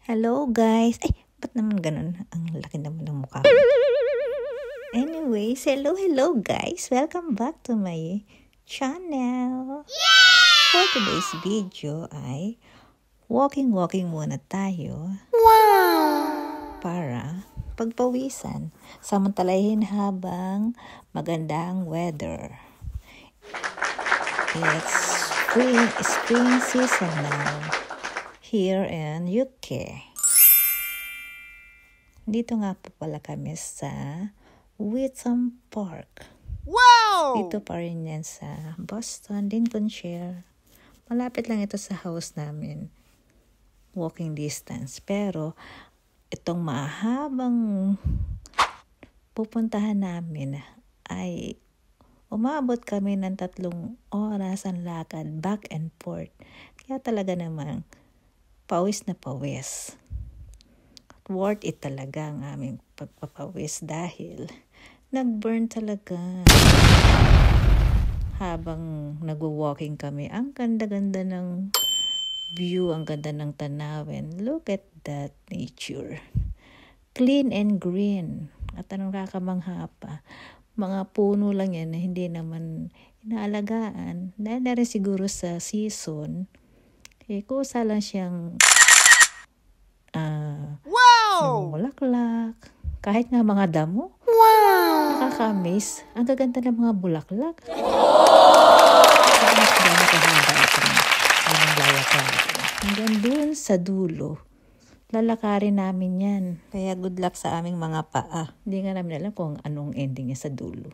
Hello guys! Ay, ba't naman ganun? Ang laki naman ng mukha ko. Anyways, hello guys! Welcome back to my channel! For today's video ay walking muna tayo. Para pagpawisan, samantalahin habang magandang weather. It's spring season now here in UK. Dito nga po pala kami sa Witham Park. Wow! Dito pa rin yan sa Boston, Lincolnshire. Malapit lang ito sa house namin. Walking distance. Pero itong mahabang pupuntahan namin ay umabot kami ng 3 oras ang lakad back and forth. Kaya talaga namang pawis na pawis. Worth it talaga ang aming pagpapawis dahil nag-burn talaga. Habang nag-walking kami, ang ganda-ganda ng view, ang ganda ng tanawin. Look at that nature. Clean and green. At anong kakamangha pa, mga puno lang yan na hindi naman inaalagaan. Dahil na rin siguro sa season, kusa lang siyang bulaklak. Kahit nga mga damo. Wow! Nakaka-amaze. Ang gaganda ng mga bulaklak. Mas dami kahaba itong lalakarin. Hanggang dun sa dulo. Lalakarin namin yan. Kaya good luck sa aming mga paa. Hindi nga namin alam kung anong ending niya sa dulo.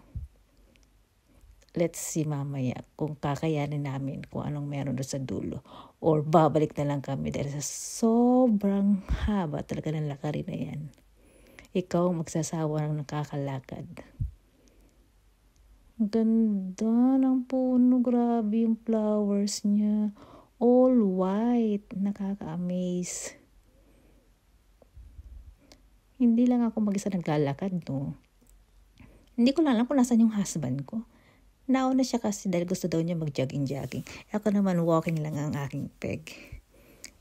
Let's see mamaya kung kakayanin namin kung anong meron doon sa dulo. Or babalik na lang kami dahil sa sobrang haba talaga ng lakarin na yan. Ikaw magsasawa ng nakakalakad. Ganda ng puno. Grabe yung flowers niya. All white. Nakaka-amaze. Hindi lang ako mag-isa naglalakad, no. Hindi ko lang alam kung nasan yung husband ko. Nauna siya kasi dahil gusto daw niya mag-jogging. Ako naman walking lang ang aking peg.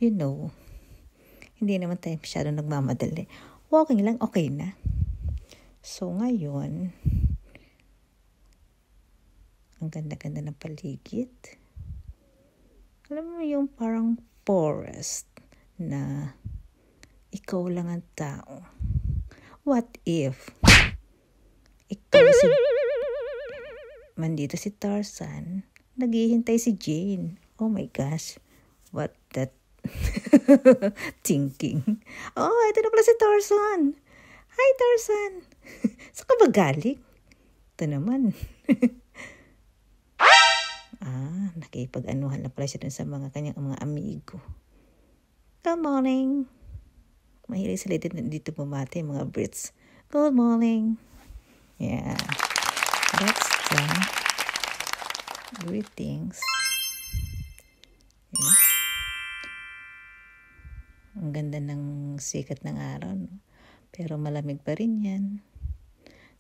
You know, hindi naman tayo masyado nagmamadali. Walking lang, okay na. So ngayon, ang ganda-ganda ng paligid. Alam mo yung parang forest na ikaw lang ang tao. What if ikaw mandito si Tarzan, naghihintay si Jane. Oh my gosh. What that thinking. Oh, ito na pala si Tarzan. Hi, Tarzan. Saan ka ba galing? Ito naman. Nakipag-anuhan na pala siya dun sa kanyang mga amigo. Good morning. Mahilig sila dito bumati, mga Brits. Good morning. Yeah. That's the greetings. Yeah. Ang ganda ng sikat ng araw, no? Pero malamig pa rin yan.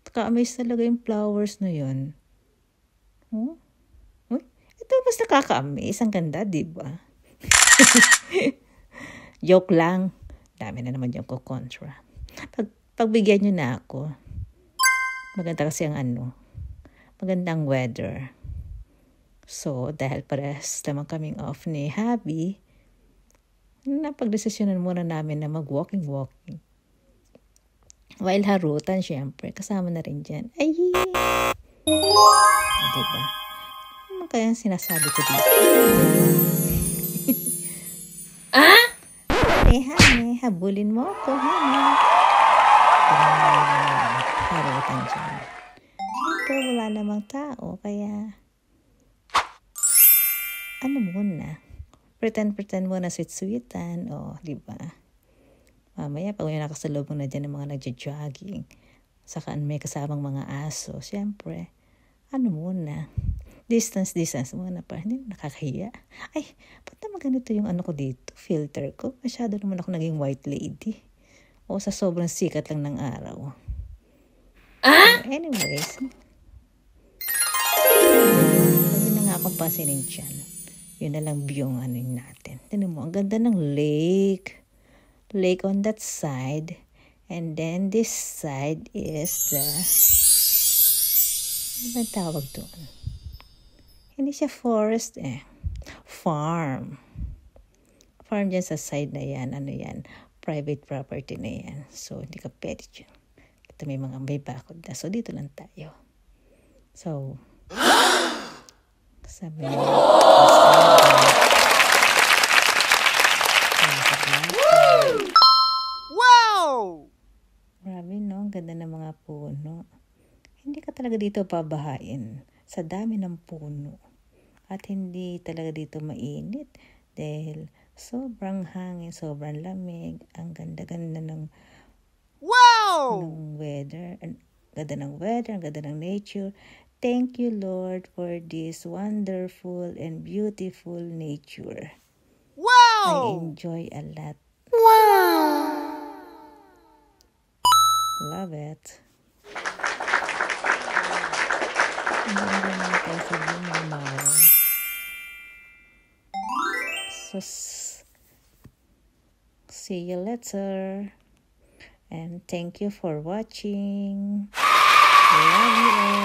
Ka-amaze talaga yung flowers na yun. Oh? Uy, ito mas nakaka-amaze. Ang ganda, diba? Joke lang. Dami na naman yung kukontra. Pagbigyan nyo na ako. Maganda kasi ang magandang weather. So, dahil parehas naman kaming off ni Habi, napagdesisyonan muna namin na mag-walking. While harutan, syempre, kasama na rin dyan. Ay! Diba? Ano kaya ang sinasabi ko dito? Hane, habulin mo ako, hane. Harutan dyan. Pero wala namang tao, kaya muna? Pretend muna sweet-sweetan, diba? Mamaya, pag may nakasalubong na dyan ng mga nagja-jogging, saka may kasamang mga aso, syempre, muna? Distance muna pa. Hindi nakakahiya. Ay, ba't naman ganito yung ko dito? Filter ko. Masyado naman ako naging white lady. O sa sobrang sikat lang ng araw. Anyways, pwede na nga akong pansinin dyan. Yun na lang view natin. Tignan mo, ang ganda ng lake. lake on that side. And then this side is the, ano ba tawag doon? Hindi siya forest farm. Farm dyan sa side na yan, ano yan, private property na yan. So, hindi ka pwede dyan. Ito may bakod na. So, dito lang tayo. So, sabi niya, wow! Grabe, no? Ang ganda ng mga puno. Hindi ka talaga dito pabahain sa dami ng puno. At hindi talaga dito mainit dahil sobrang hangin, sobrang lamig. Ang ganda-ganda ng weather. Ang ganda ng weather, ang ganda ng nature. Thank you, Lord, for this wonderful and beautiful nature. Wow! I enjoy a lot. Wow! Love it. Ang ganda ng kasi ng mara. So, see you later. And thank you for watching. Love you all.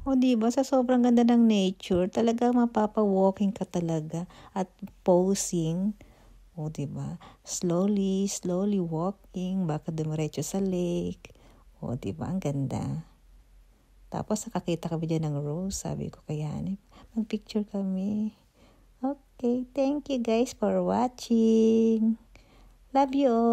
O diba, sa sobrang ganda ng nature, talaga mapapa-walking ka talaga at posing. O diba, slowly walking, baka dumiretso sa lake. O diba, ang ganda. Tapos nakakita kami dyan ng rose, sabi ko kay Hanip, mag-picture kami. Okay, thank you guys for watching. Love you all.